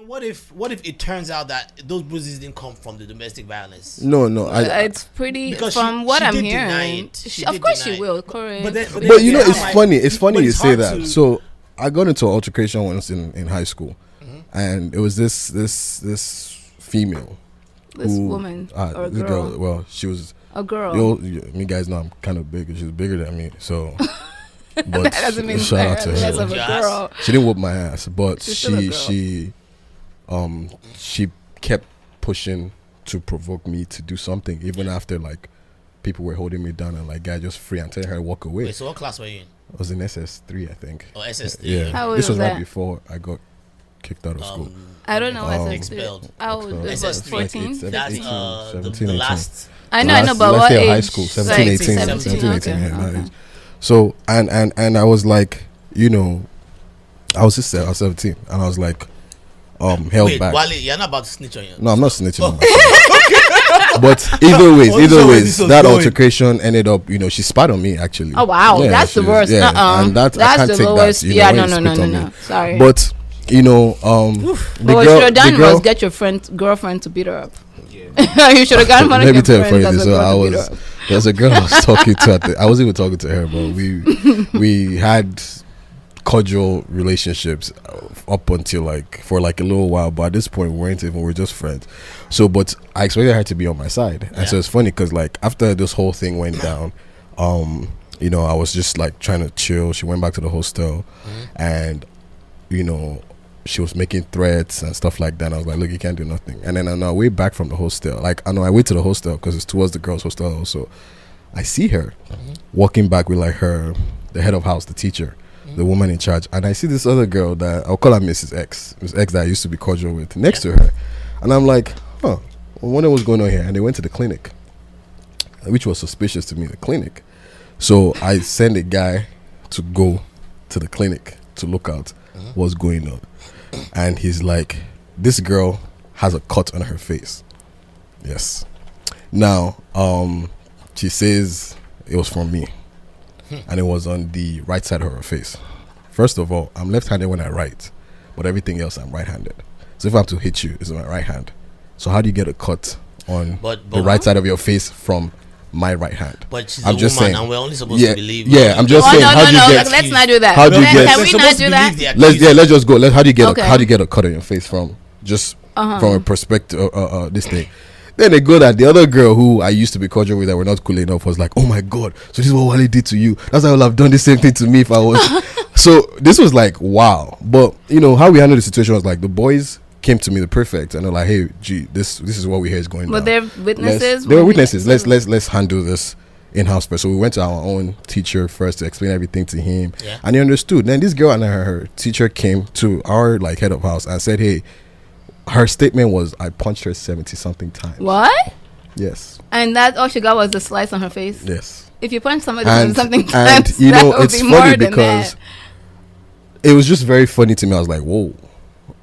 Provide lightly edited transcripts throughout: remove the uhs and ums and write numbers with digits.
What if it turns out that those bruises didn't come from the domestic violence? No, it's pretty because from what I'm hearing. Of course she will, correct. But you know, it's funny you say that. So I got into an altercation once in high school, and it was this female, woman or a girl. Well, she was a girl. You guys know I'm kind of big. She's bigger than me, so. But that doesn't mean shout out to less her. of a girl. She didn't whoop my ass, but she kept pushing to provoke me to do something, even after like people were holding me down and like, guy, just free, and telling her to walk away. Wait, so what class were you in? I was in SS3, I think. Oh, SS3. Yeah. How this was that? right before I got kicked out of school. I don't know. Expelled. How old was it? 14? That's 17, the 18. last. I know, but what age? High school, 17, 18. 17, 18, okay. yeah, that age. So, and I was like, you know, I was 17, and I was like, held back. Wale, you're not about to snitch on you. No, I'm not snitching on myself. But either ways, that altercation ended up, you know, she spat on me actually. Oh wow, yeah, that's the worst. Yeah, and that's I can't the take lowest. That. Yeah, no. Sorry. But you know, what you should have done was get your girlfriend to beat her up. Yeah. You should have gotten one of your friends. So there was a girl I was talking to. I wasn't even talking to her, but we had cordial relationships up until for a little while, but at this point we were just friends. So but I expected her to be on my side, and so it's funny because after this whole thing went down, you know, I was just trying to chill. She went back to the hostel, and you know, she was making threats and stuff like that, and I was like, look, you can't do nothing. And then on our way back from the hostel, I wait to the hostel because it's towards the girls' hostel also, I see her walking back with the head of house, the teacher, the woman in charge, and I see this other girl that I'll call her Mrs. X that I used to be cordial with next to her, and I'm like, I wonder what's going on here. And they went to the clinic, which was suspicious to me, the clinic. So I sent a guy to go to the clinic to look out what's going on, and he's like, this girl has a cut on her face. Yes. Now she says it was from me, and it was on the right side of her face. First of all, I'm left-handed when I write, but everything else I'm right-handed. So if I have to hit you, it's my right hand. So how do you get a cut on the right side of your face from my right hand? But she's I'm a just woman, saying, and we're only supposed to believe. Yeah, I'm just saying. How do you get? Let's not do that. How do you get? Can we not do that? Let's just go. How do you get a cut on your face from from a perspective? This thing. Then they go that the other girl who I used to be cordial with that were not cool enough was like, oh my god, so this is what Wale did to you. That's how I would have done the same thing to me if I was. So this was wow. But you know how we handled the situation was the boys came to me, the prefect, and they're like, hey, gee, this is what we hear is going on. But they're witnesses. They were witnesses. Let's handle this in-house first. So we went to our own teacher first to explain everything to him, and he understood. Then this girl and her teacher came to our head of house and said, hey, her statement was, I punched her 70-something times. What? Yes. And that all she got was a slice on her face? Yes. If you punch somebody 70-something times, and you know, it's funny because that. It was just very funny to me. I was like, whoa.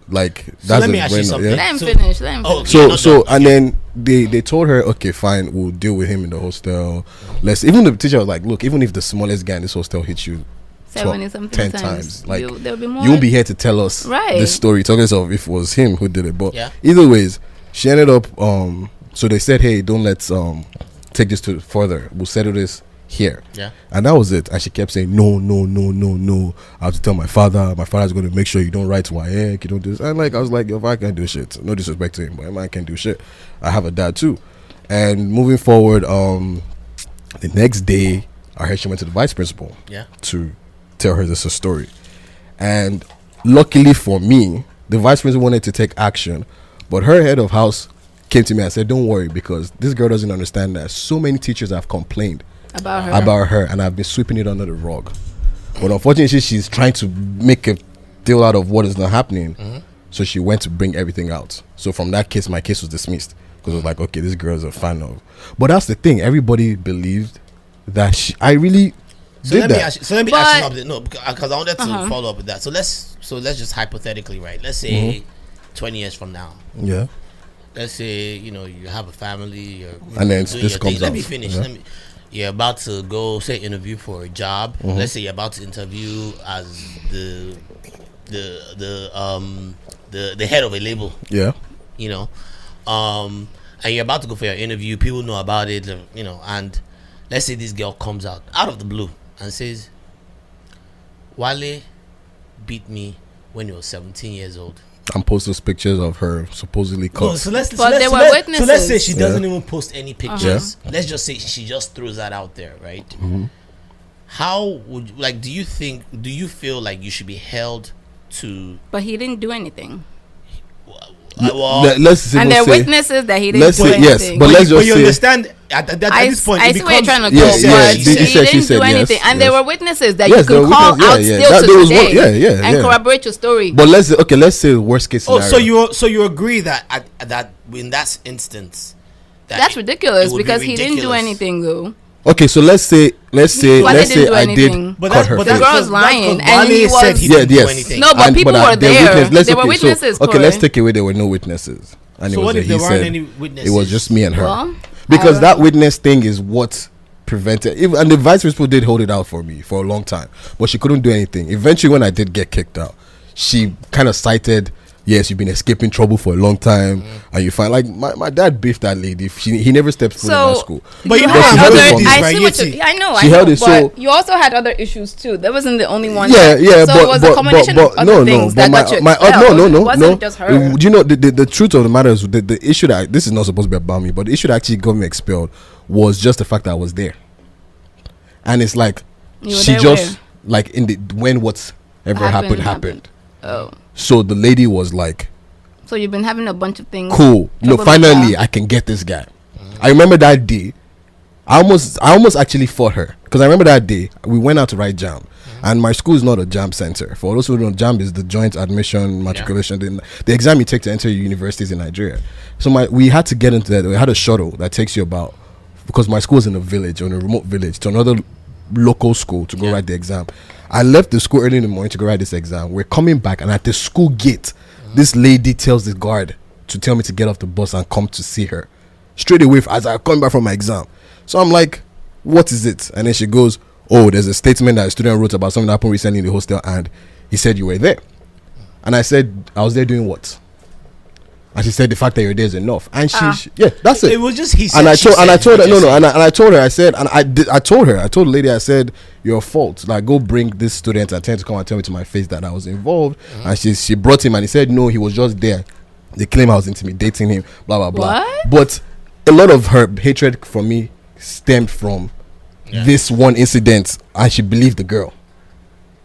That's let me ask you something. Let him finish. And then they told her, okay, fine, we'll deal with him in the hostel. Even the teacher was like, look, even if the smallest guy in this hostel hits you 10 times, there'll be more. You won't be here to tell us this story, talking of if it was him who did it. But either ways, she ended up so they said, hey, don't let's take this to further, we'll settle this here. And that was it. And she kept saying, no, I have to tell my father's going to make sure you don't write to WAEC, you don't do this. And I was like, your father can't do shit, no disrespect to him, but my man can't do shit. I have a dad too. And moving forward, the next day I heard she went to the vice principal to tell her this story. And luckily for me, the vice principal wanted to take action, but her head of house came to me and said, don't worry, because this girl doesn't understand that so many teachers have complained about her, and I've been sweeping it under the rug. But unfortunately, she's trying to make a deal out of what is not happening. So she went to bring everything out. So from that case, my case was dismissed because it was like, okay, this girl is a fan of. But that's the thing, everybody believed that I really did that. So let me ask you something. No, because I wanted to follow up with that. So let's just hypothetically, right? Let's say 20 years from now. Yeah. Let's say you have a family, and then this comes out. Let me finish. You're about to go say interview for a job. Let's say you're about to interview as the the head of a label. Yeah. You know, and you're about to go for your interview. People know about it. You know, and let's say this girl comes out of the blue and says, "Wale beat me when he was 17 years old." And post those pictures of her supposedly cut. No, so let's say she doesn't even post any pictures. Let's just say she just throws that out there, right? Mm-hmm. How would do you feel like you should be held to? But he didn't do anything. Let's say, and there are witnesses that he didn't do anything. Yes, but let's just say, understand at this point. I see where you're trying to go. He didn't do anything, and there were witnesses that you could call out still to today and corroborate your story. But let's say worst case scenario. So you agree that that in that instance, that's ridiculous because he didn't do anything though. Okay, so let's say I did cut her face. The girl's lying, and he said he didn't do anything. No, but people were there. There were witnesses. Okay, let's take away there were no witnesses. And so what if there weren't any witnesses? It was just me and her. Because that witness thing is what prevented. And the vice principal did hold it out for me for a long time, but she couldn't do anything. Eventually, when I did get kicked out, she kind of cited, yes, you've been escaping trouble for a long time, and you find like my dad beefed that lady. He never stepped foot in that school. But you had other I know. But you also had other issues too. That wasn't the only one. Yeah. So it was a combination of other things that got you expelled. No. It wasn't just her. Do you know the truth of the matter is the issue that this is not supposed to be about me, but the issue that actually got me expelled was just the fact that I was there, and it's like she just like in the when whatever happened. Oh. So the lady was like, so you've been having a bunch of things. Cool. No, finally I can get this guy. I remember that day. I almost actually fought her because I remember that day we went out to write JAM, and my school is not a JAM center. For those who don't know, JAM is the Joint Admission Matriculation, the exam you take to enter universities in Nigeria. So we had to get into that. We had a shuttle that takes you about, because my school is in a village, or in a remote village, to another local school to go write the exam. I left the school early in the morning to go write this exam. We're coming back, and at the school gate, this lady tells the guard to tell me to get off the bus and come to see her straight away as I come back from my exam. So I'm like, what is it? And then she goes, oh, there's a statement that a student wrote about something that happened recently in the hostel, and he said you were there. And I said, I was there doing what? And she said the fact that you're there is enough. And that's it. It was just he said. And I told her, and I told her, I said, and I told the lady, I said, your fault. Like, go bring this student at 10 to come and tell me to my face that I was involved. And she brought him, and he said no, he was just there. They claim I was intimidating him, blah blah blah. What? But a lot of her hatred for me stemmed from this one incident, and she believed the girl.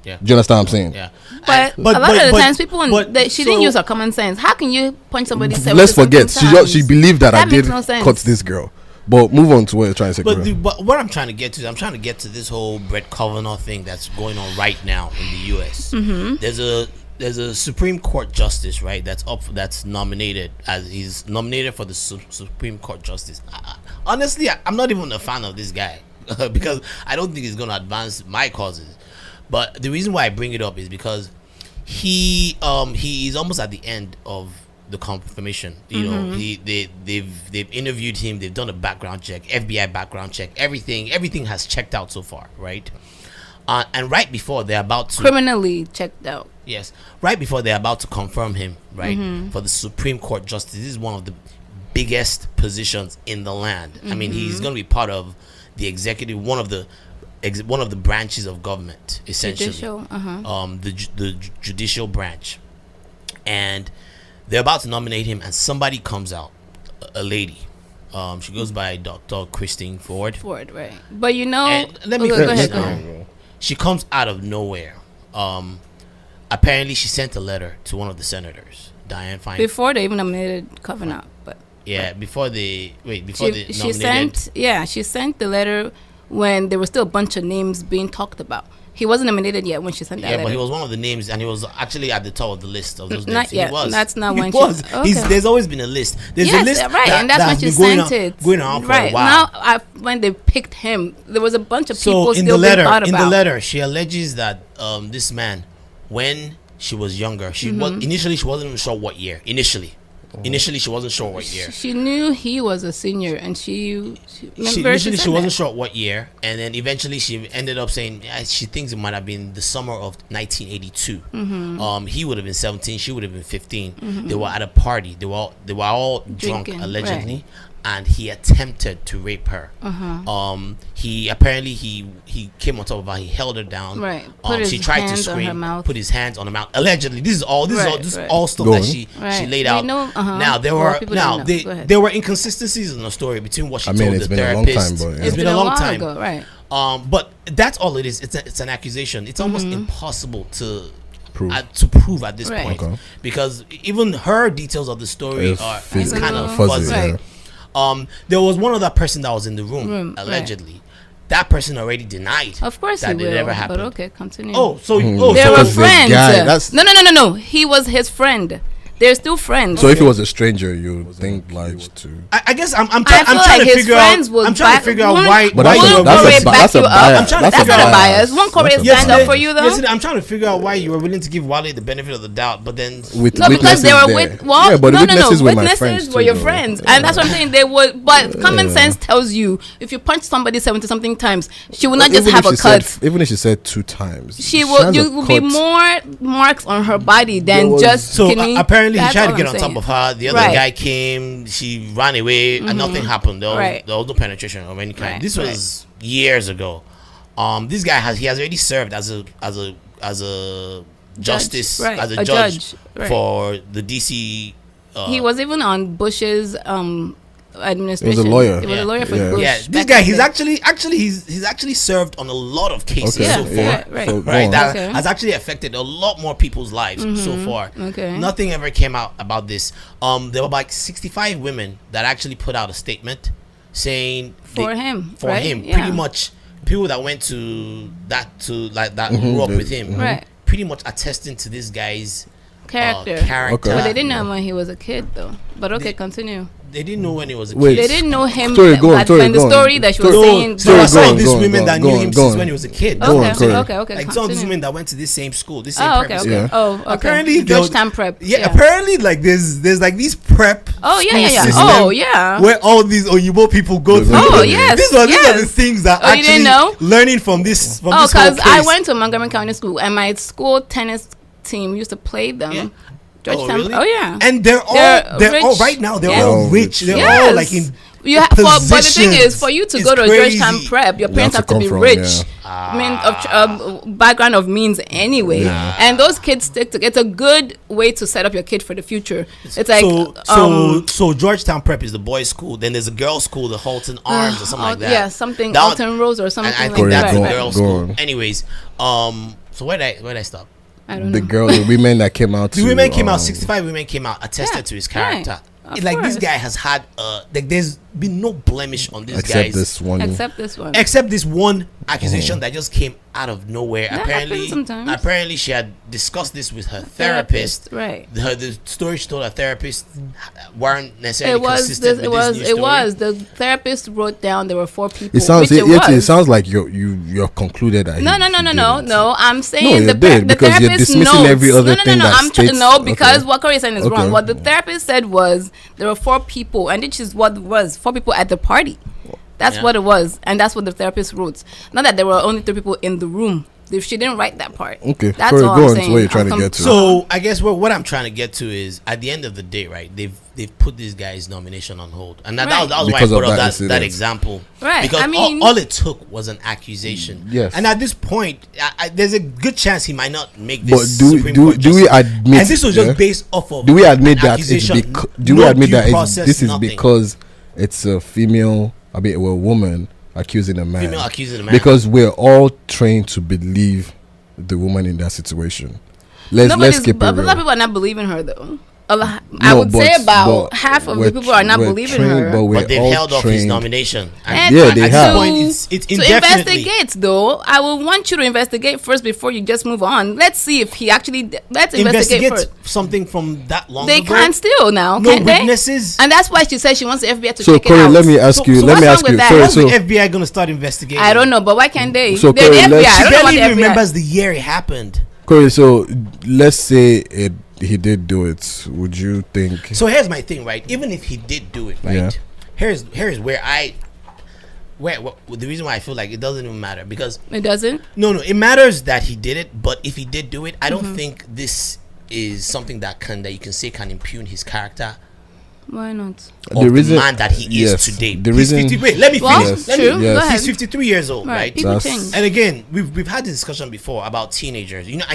Yeah. Do you understand what I'm saying? Yeah. But a lot of the times people she didn't use her common sense. How can you punch somebody? Let's forget. She believed that I did cut this girl. But move on to what you're trying to say. But what I'm trying to get to is I'm trying to get to this whole Brett Kavanaugh thing that's going on right now in the U.S. Mm-hmm. There's a Supreme Court justice, right? That's nominated he's nominated for the Supreme Court justice. Honestly, I'm not even a fan of this guy because I don't think he's going to advance my causes. But the reason why I bring it up is because he is almost at the end of the confirmation. You know, they've interviewed him, they've done a background check, FBI background check, everything has checked out so far, right? And right before they're about to criminally checked out. Yes, right before they're about to confirm him, right, for the Supreme Court justice. This is one of the biggest positions in the land. I mean, he's going to be part of the executive, one of the branches of government, essentially. The judicial branch. And they're about to nominate him, and somebody comes out, a lady. She goes by Dr. Christine Ford. Right. But you know, let me go ahead. She comes out of nowhere. Apparently she sent a letter to one of the senators, Dianne Feinstein. Before they even nominated Kavanaugh, before they nominated. She sent the letter when there was still a bunch of names being talked about. He wasn't nominated yet when she sent that letter. Yeah, but he was one of the names, and he was actually at the top of the list of those names. Not yet. He was. That's not when he was. Okay. There's always been a list. There's a list, right? And that's when she sent it. Going on for a while. Now, when they picked him, there was a bunch of people in still being thought about. In the letter, she alleges that this man, when she was younger, she wasn't even sure what year. Initially, Initially, she wasn't sure what year. She knew he was a senior, and she wasn't sure what year, and then eventually she ended up saying she thinks it might have been the summer of 1982. He would have been 17, she would have been 15. They were at a party. They were all drunk, allegedly. Right. And he attempted to rape her. He apparently he came on top of her. He held her down. Right. She tried to scream. Put his hands on her mouth. Allegedly, this is all stuff that she laid out. Now there were inconsistencies in the story between what she told the therapist. It's been a long time. Right. But that's all it is. It's an accusation. It's almost impossible to prove at this point because even her details of the story are kind of fuzzy. Right. There was one other person that was in the room allegedly. Right. That person already denied. Of course, that it never happened. But okay, continue. They were friends. No. He was his friend. They're still friends. So if he was a stranger, you would think obliged to. I guess I'm trying to figure out why. But that's a bias. That's not a bias. Won't Corey stand up for you though? Yes, I'm trying to figure out why you were willing to give Wale the benefit of the doubt, but then because they were witnesses were your friends, and that's what I'm saying. They would, but common sense tells you if you punch somebody 70 something times, she will not just have a cut. Even if she said 2 times, you will be more marks on her body than just skinny. Apparently, he tried to get on top of her. The other guy came. She ran away, and nothing happened. There was no penetration of any kind. This was years ago. This guy has already served as a justice, as a judge for the DC. He was even on Bush's administration. He was a lawyer. He was a lawyer for Bush. Yeah, this guy, he's actually served on a lot of cases so far. That has actually affected a lot more people's lives so far. Nothing ever came out about this. There were like 65 women that actually put out a statement saying for him, pretty much people that went to that grew up with him, pretty much attesting to this guy's character. But they didn't know him when he was a kid though. But continue. They didn't know when he was a kid. They didn't know him. The story that she was saying. So I saw these women that knew him since when he was a kid. Okay. Like some of these women that went to this same school, this same prep school. Okay. Apparently, Georgetown prep. Yeah, apparently, like there's like these prep. Where all these Oyibo people go through. Oh yes. These are the things that actually learning from this. Because I went to Montgomery County School and my school tennis team used to play them. Georgetown. Really? Oh yeah. And they're all right now. They're all rich. They're all like in but the thing is, for you to go to a Georgetown prep, your parents have to be rich. Background of means anyway. And those kids stick together. It's a good way to set up your kid for the future. It's like so Georgetown prep is the boys' school. Then there's a girls' school, the Halton Arms or something like that. Yeah, something Halton Rose or something. I think that's the girls' school. Anyways, so where did I stop? I don't know. The women that came out. 65 women came out, attested to his character. Like this guy has had there's been no blemish on this guy except this one accusation that just came out of nowhere. Apparently she had discussed this with her therapist. The story she told her therapist weren't necessarily consistent with this new story. The therapist wrote down there were 4 people. It sounds like you're concluded that no, I'm saying the therapist you're dismissing every other thing because what Corey is saying is wrong. What the therapist said was there were 4 people, and this is what it was, 4 people at the party. That's what it was, and that's what the therapist wrote. Not that there were only 3 people in the room. She didn't write that part. Okay, that's all I'm saying. What you're trying to get to. So I guess what I'm trying to get to is at the end of the day, right? They've put this guy's nomination on hold, and that was why I brought up that example. Right. Because all it took was an accusation. Yes. And at this point, there's a good chance he might not make this. But do we admit? And this was just based off of. Do we admit that? This is because it's a female? A woman accusing a man. Female accusing a man. Because we're all trained to believe the woman in that situation. Let's keep it real. A lot of people are not believing her though. I would say about half of the people are not believing her. But they've held off his nomination. They have. It's to investigate, though, I will want you to investigate first before you just move on. Let's see if he actually. Let's investigate first. Something from that long ago. They can still now, can't witnesses. And that's why she said she wants the FBI to check it out. So, let me ask you. How's the FBI going to start investigating? I don't know, but why can't they? So, Corey, she barely remembers the year it happened. Corey, so let's say he did do it, would you think? So here's my thing, right? Even if he did do it, right? Yeah. Here's where the reason why I feel like it doesn't even matter, because it doesn't. No, it matters that he did it. But if he did do it, I don't think this is something that you can say can impugn his character. Why not? Of the man that he is today. The reason. Wait, let me finish. Well, true. Go ahead. He's 53 years old, right? People change. And again, we've had this discussion before about teenagers. You know,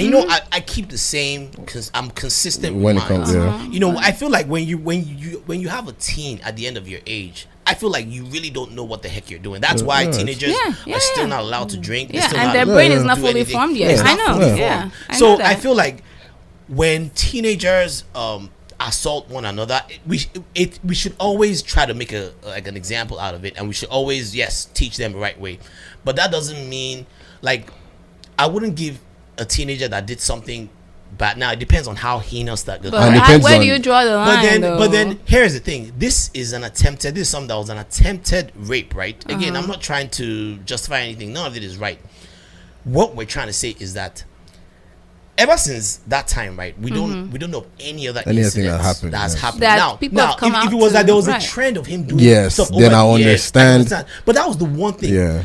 I keep the same because I'm consistent when with it comes. mine. You know, I feel like when you have a teen at the end of your age, I feel like you really don't know what the heck you're doing. That's why teenagers are still not allowed to drink. Yeah, and their brain is not fully formed yet. I know. Yeah. So I feel like when teenagers assault one another, we should always try to make an example out of it, and we should always teach them the right way. But that doesn't mean, like, I wouldn't give a teenager that did something bad. Now it depends on how heinous that goes. But where do you draw the line? But then here's the thing: this is something that was an attempted rape, right? Again, I'm not trying to justify anything. None of it is right. What we're trying to say is that ever since that time, right, we don't know of any other incident that happened. That's happened. That now, if it was that there was a trend of him doing stuff then I understand. But that was the one thing. Yeah.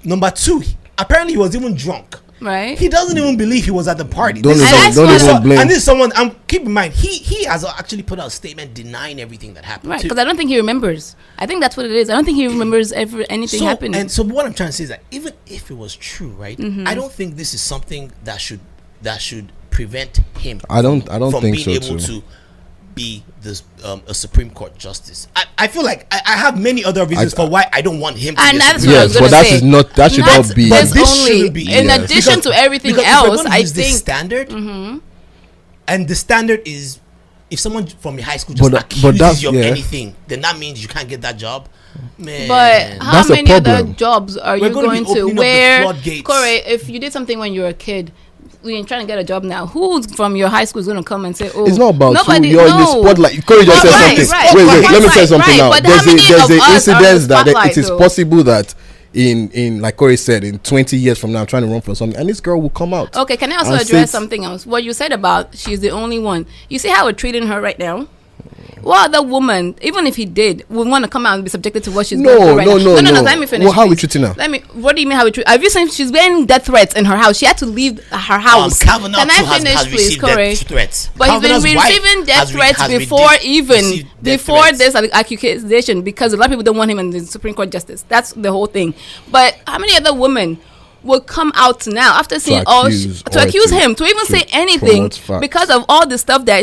Number two, apparently he was even drunk. Right. He doesn't even believe he was at the party. Don't even blame. And this is someone. Keep in mind, he has actually put out a statement denying everything that happened. Right. Because I don't think he remembers. I think that's what it is. I don't think he remembers anything happening. And so what I'm trying to say is that even if it was true, right, I don't think this is something that should prevent him. I don't from think being so able too. to be a Supreme Court justice. I feel like I have many other reasons for why I don't want him to and be that's a what I was going to say. That should not be. But this only, shouldn't be. In addition to everything else, I think standard. And the standard is, if someone from your high school just accuses you of anything, then that means you can't get that job. Man. But how That's many other jobs are you going to where, Corey, if you did something when you were a kid, we're trying to get a job now, who from your high school is going to come and say, oh, it's not about nobody, you're in the spotlight. Corey just said something. Wait, let me say something now. There's an incident that it is possible that in like Corey said, in 20 years from now, I'm trying to run for something, and this girl will come out. Okay, can I also address something else? What you said about she's the only one. You see how we're treating her right now? What other woman, even if he did, would want to come out and be subjected to what she's going through right now? No. Let me finish. Well, how are we treating her? What do you mean how we treat? Have you seen she's getting death threats in her house? She had to leave her house. Kavanaugh Can I finish, has please, Corey? Threats. But Kavanaugh's he's been receiving death threats before this accusation, because a lot of people don't want him in the Supreme Court justice. That's the whole thing. But how many other women will come out now after seeing to accuse him, to even say anything because of all the stuff that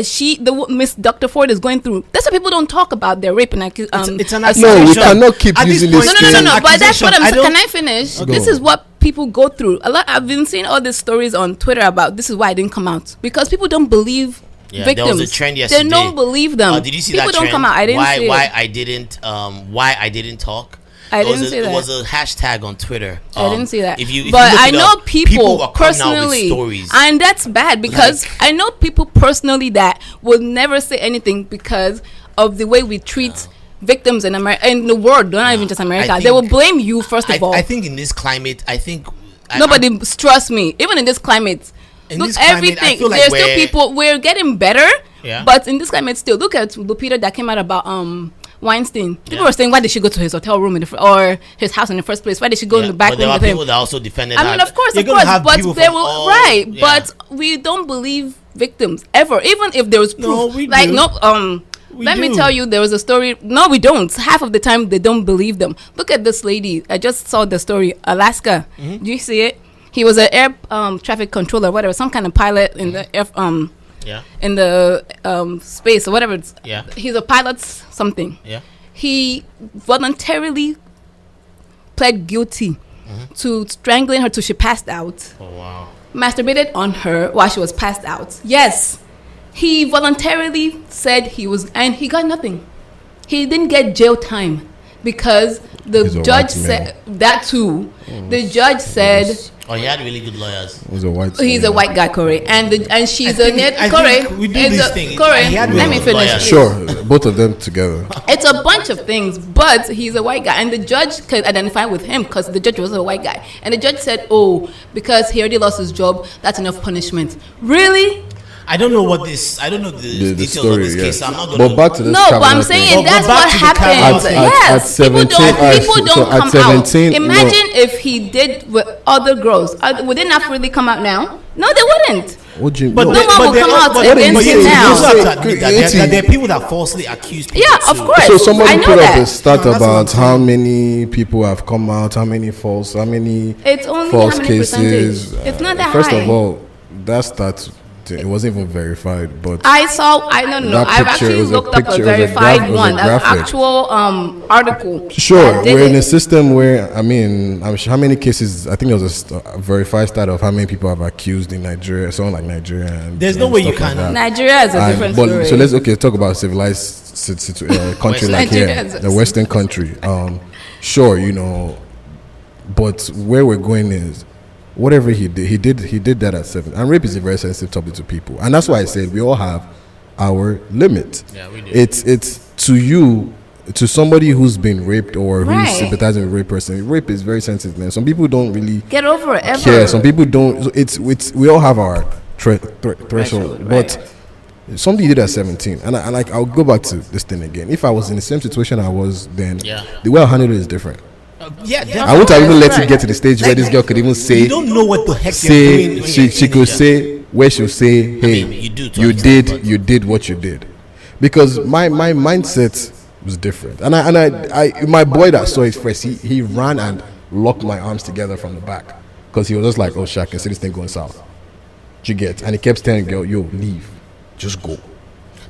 Miss Dr. Ford is going through? That's why people don't talk about their rape and it's an accusation. No, we cannot keep using this. No. But that's what I'm saying. Can I finish? This is what people go through. I've been seeing all these stories on Twitter about this is why I didn't come out, because people don't believe victims. There was a trend yesterday. They don't believe them. Did you see people that trend? Don't come out. I didn't see why I didn't talk. I didn't see that. It was a hashtag on Twitter. I didn't see that. But I know people personally, stories. And that's bad, because I know people personally that will never say anything because of the way we treat victims in America, in the world, not even just America. They will blame you first of all. I think in this climate, nobody trust me. Even in this climate, everything. Like there's still people. We're getting better, but in this climate, still look at Lupita that came out about Weinstein. People were saying, why did she go to his hotel room or his house in the first place? Why did she go in the back room with him? But there were people that also defended her. I mean, of course, but they were but we don't believe victims ever, even if there was proof. Let me tell you, there was a story. No, we don't. Half of the time, they don't believe them. Look at this lady. I just saw the story. Alaska. Do you see it? He was an air traffic controller, whatever, some kind of pilot in the air. In the space or whatever. He's a pilot something. He voluntarily pled guilty to strangling her till she passed out. Oh wow! Masturbated on her while she was passed out. Yes, he voluntarily said he was, and he got nothing. He didn't get jail time because the judge said that too. The judge said. Oh, he had really good lawyers. He's a white guy, Corey, and she's a net. Corey, we do these things. Corey, let me finish. Sure, both of them together. It's a bunch of things, but he's a white guy, and the judge could identify with him because the judge was a white guy, and the judge said, "Oh, because he already lost his job, that's enough punishment." Really? I don't know what this. I don't know the details story, of this case. yeah. So I'm not going But back to this. No, but I'm Kavanaugh saying thing. that's But back what to the Kavanaugh happens. thing. Yes, At 17, people don't so at come 17, out. Imagine if he did with other girls. Would they not really come out now? No, they wouldn't. What do you But no. no one will come out against you him now. also have to admit that there are people that falsely accuse people. Yeah, of too. course. So I somebody know put up a that. stat No, that's what I'm about how many people have come out, how many It's only false how many cases. percentage? It's not that First high. of all, that stat it wasn't even verified, but I know. That I've picture actually was a looked up a picture, it was a verified it was a one, an graphic. actual article. sure, that did we're in it. a system where I'm sure how many cases. I think there was a verified stat of how many people have accused in Nigeria, someone like Nigeria. And, There's no and way you stuff like can- that. Nigeria is a different story. So let's talk about civilized country like here, Nigeria is a- the Western country. Sure, but where we're going is whatever he did that at 7. And rape is a very sensitive topic to people, and that's why I said we all have our limit. Yeah, we do. It's to you. To somebody who's been raped or Right. who's sympathizing with a rape person, rape is very sensitive, man. Some people don't really Get over it. Ever. care. Some people don't. It's we all have our threshold, but somebody did at 17, and I'll go back to this thing again. If I was in the same situation I was then, Yeah. the way I handled it is different. Yeah, I wouldn't have even let right. it get to the stage where this girl could even say, You don't know what the heck you're say doing. when she you're a she could teenager. say where she'll say, hey, mean, you do to an extent, but- you did what you did, because my mindset was different, and I my boy that saw it first, he ran and locked my arms together from the back because he was just like, oh shit, I can see this thing going south. You get, and he kept telling the girl, yo, leave, just go.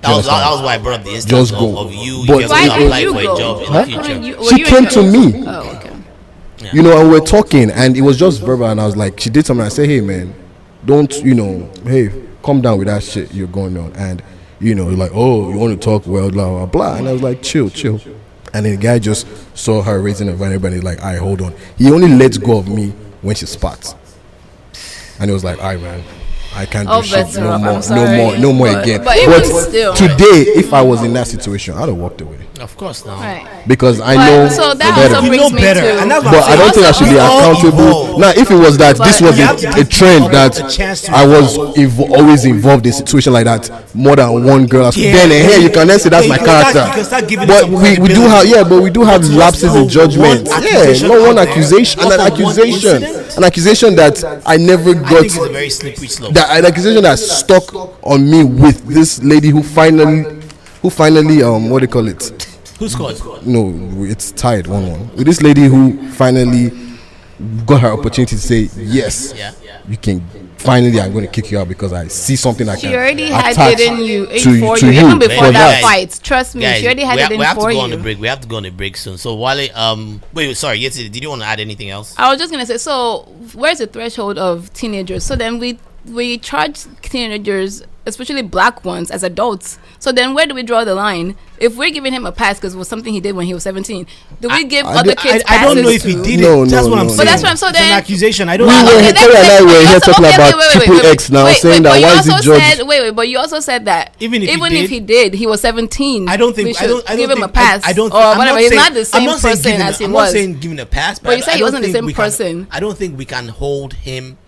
That was why I brought up the instance Just go. of you. But If Why you're going to did apply you for go? a job in Huh? the future. She came to me. Oh, okay. And we're talking, and it was just verbal, and I was like, she did something. I said, hey man, don't, hey, calm down with that shit you're going on. And you're like, oh, you want to talk, well, blah blah blah. And I was like, chill. And then the guy just saw her raising her hand, and he's like, all right, hold on. He only lets go of me when she spots, and he was like, all right, man, I can't do shit that's no rough. more, I'm sorry. no more But- again. but even still. Today, if I was in that situation, I'd have walked away Of course not. Right. because I But- know so that better. also You brings know me better, to. and that's what But I'm I don't think I should be We all accountable. evolve. Now, if it was that But this was you have to a give trend people that a chance to I was evolve. always involved in situation like that, more than one girl, Yeah. then here you can then say that's Yeah, my you can start- character. you can start giving But some we do credibility. have but we do have But lapses no in judgment. one Yeah, accusation no one out there, accusation, not an for one accusation, incident. an accusation that I never I got. think it's a very slippery slope. An accusation that stuck on me with this lady who finally what do you call it? Who scored? No, it's tied 1-1. With this lady who finally got her opportunity to say yes, Yeah. you can. Finally, I'm going to kick you out because I see something I can. She already had attach it in you to for you, even before For that you. fight. Trust me, Guys, she already had it in we have to for go on the you. break. We have to go on the break soon. So Wale, wait, sorry. Yes, did you want to add anything else? I was just gonna say, so where's the threshold of teenagers? So then we charge teenagers, especially black ones, as adults. So then where do we draw the line? If we're giving him a pass because it was something he did when he was 17, do we give other kids passes? I don't know if he too? did No, it. That's no, what I'm no, saying. But that's what I'm- so It's an then- accusation. I don't We know. were- Okay, Tori and I were here talking about Triple X now, saying that but you why is also it judged? said, but you also said that Even if he did, he was 17. I don't think we I should don't give him a think- pass. I don't or I'm whatever. not He's saying- not the I'm same not saying person giving as he I'm was. not saying giving a pass, But you said I he don't wasn't the think same we can- person. I don't think we can hold him.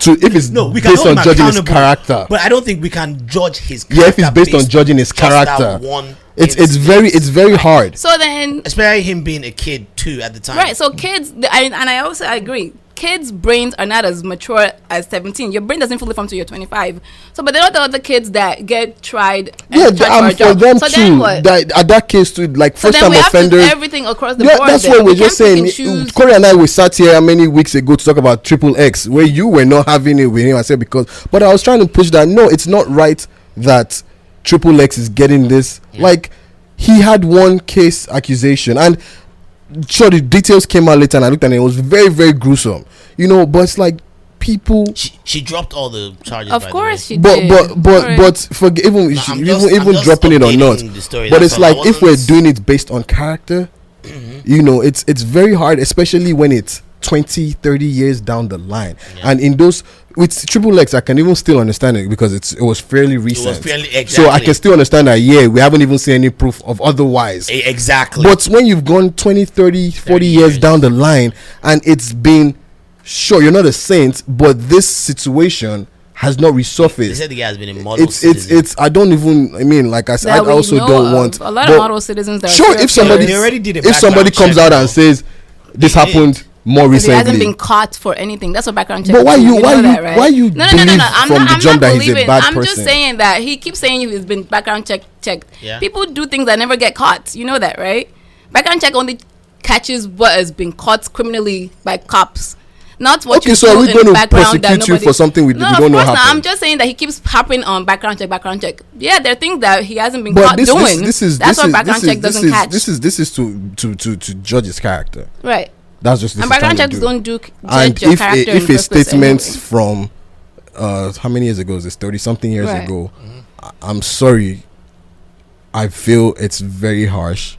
If it's No, we can based hold on him judging his accountable, character. But I don't think we can judge his character. Yeah, if it's based on judging his just that character, one it's incident. very hard. So then, Especially him being a kid too at the time. right? So kids, I also agree. Kids' brains are not as mature as 17. Your brain doesn't fully form till you're 25. So, but there are the other kids that get tried. And Yeah, tried for them so then too. what? At that case too, like So first then time we have to do offenders. everything across the Yeah, board. that's then. what we're We just can't saying. pick and choose. Corey and I, we sat here many weeks ago to talk about Triple X, where you were not having it with him. I said but I was trying to push that. No, it's not right that Triple X is getting this. Yeah. Like, he had one case accusation, and sure, the details came out later, and I looked at it. It was very, very gruesome, But it's like people. She dropped all the charges. Of by the course way. she But did. even No, I'm just dropping it or not. updating the story, But that's it's all. I like if we're wasn't- doing it based on character, it's very hard, especially when it's 20, 30 years down the line. Yeah. And in those with Triple X, I can even still understand it because it was fairly recent. exactly. So I can still understand that. Yeah, we haven't even seen any proof of otherwise. Exactly. But when you've gone 20, 30, 40 years down the line, and it's been, sure, you're not a saint, but this situation has not resurfaced. They said the guy has been a model it's I don't even, I mean, like I said, I also don't want a lot of model citizens that sure, if somebody they already did if somebody comes out and says this happened more recently, he hasn't been caught for anything. That's what background check. But why you believe from the jump that he's a bad person? I'm just saying that he keeps saying he's been background checked. Yeah. People do things that never get caught. You know that, right? Background check only catches what has been caught criminally by cops. Not what you so do are we in the going to background prosecute you for something we don't know happened? I'm just saying that he keeps harping on background check. Yeah, there are things that he hasn't been caught doing. That's what background check doesn't catch. This is to judge his character. Right. That's just and background checks don't do and judge your character. If a statement from how many years ago is this? 30-something years ago. I'm sorry. I feel it's very harsh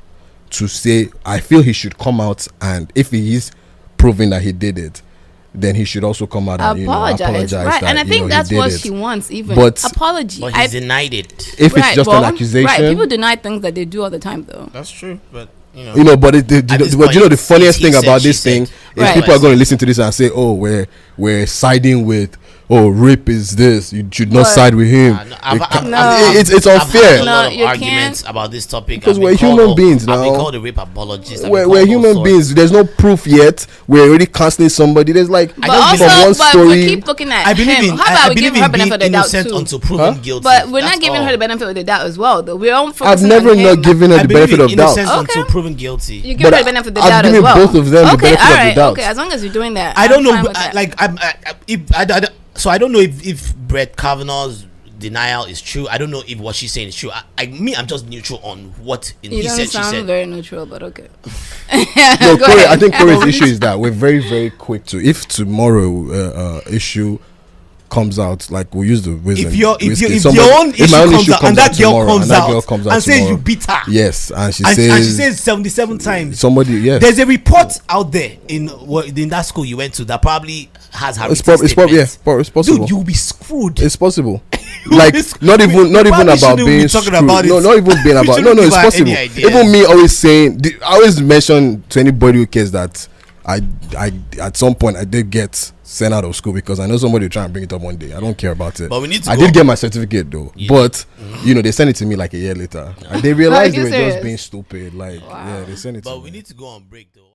to say. I feel he should come out, and if he is proving that he did it, then he should also come out and apologize. Right, that, and I think that's what she wants. Even apology. But he's denied it. If it's just an accusation, right? People deny things that they do all the time, though. That's true, but. But the funniest thing about this thing is people are going to listen to this and say, "Oh, we're siding with, rape is this. You should not side with him." It's unfair. I've had a lot of arguments about this topic because we're human beings now. I've been called a rape apologist. We're human beings. There's no proof yet. We're already canceling somebody. There's like from one story. We keep looking at him. How about we give her benefit of the doubt too? Until proven guilty. But we're not giving her the benefit of the doubt as well. Though we're all I've never not given her the benefit of doubt. Until proven guilty. You give her the benefit of the doubt as well. I've given both of them the benefit of the doubt. Okay, as long as you're doing that. I don't know. So I don't know if Brett Kavanaugh's denial is true. I don't know if what she's saying is true. I'm just neutral on what he said. She said very neutral, but okay. No, Corey, I think Corey's issue is that we're very, very quick to. If tomorrow issue comes out, like we'll use the wisdom. If your own issue comes out and that girl comes out and says you beat her, yes, and she says 77 times. Somebody, yes. There's a report out there in that school you went to that probably has her. It's possible. Dude, you'll be screwed. It's possible. Like not even about being screwed. Not even being about. No, it's possible. Even me always saying, I always mention to anybody who cares that I at some point I did get sent out of school because I know somebody will try and bring it up one day. I don't care about it. But we need to I did get my certificate though. But they sent it to me like a year later. And they realized they were just being stupid. Like they sent it to me. But we need to go on break though.